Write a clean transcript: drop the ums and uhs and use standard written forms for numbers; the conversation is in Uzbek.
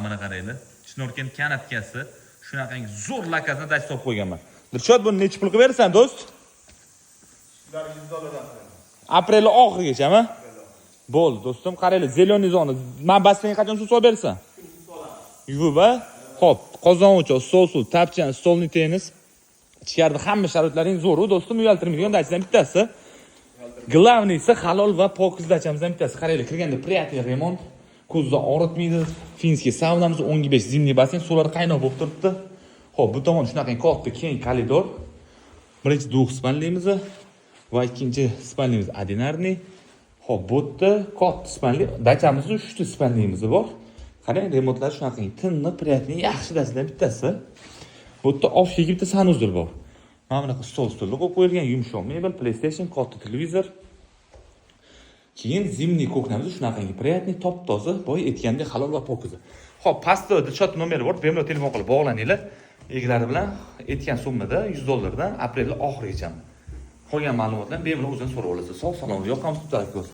Mana qaranglar. Chnorken kanatkasi shunaqangi zo'r lakasini dach solib qo'yganman. Dilshod buni necha pul qilib berasan, do'st? $100. Aprel oxirigacha-mi? Bo'ldi, do'stim. Qaranglar, zeleniy zona. Men basseynga qachon suv solib berasan? Yuvib, a? Xo'p, qozon o'choq, suv, tapchan, stolni tennis. Ichkarida hamma sharoitlaring zo'r, do'stim. Uyaltirmaydigan dachidan bittasi. Glavniysi halol va pokiz dachamizdan bittasi. Qaranglar, kirganda приятный remont. Ko'zni og'ritmaydi. Finskiy saunamiz 15 zimniy basseyn, suvlar qaynoq bo'lib turibdi. Xo'p, bu tomon shunaqa katta keng koridor. Birinchi двухспальныйmiz va ikkinchi spalnimiz ordinarniy. Xo'p, bu yerda katta spalniy, dachamizda 3 ta spalniymiz bor. Qarang, remontlar shunaqa tinni, приятный, yaxshi dachidan bittasi. Bu yerda offshore bitta sanuzul bor. Mana bunaqa stol-stollar qo'yib qo'yilgan, yumshoq mebel, PlayStation, katta televizor. Keyin zimniy ko'knamiz shunaqangi приятный, top-toza, boy aytgandek halol va pokiza. Xo'p, pastda Dilshod nomeri bor, bemalol telefon qilib bog'laninglar. Egalari bilan aytgan summada $100 dan aprel oxirigacha. Qolgan ma'lumotlarni bemalol o'zingizdan so'rab olasiz. Sog' salomat, yoqqan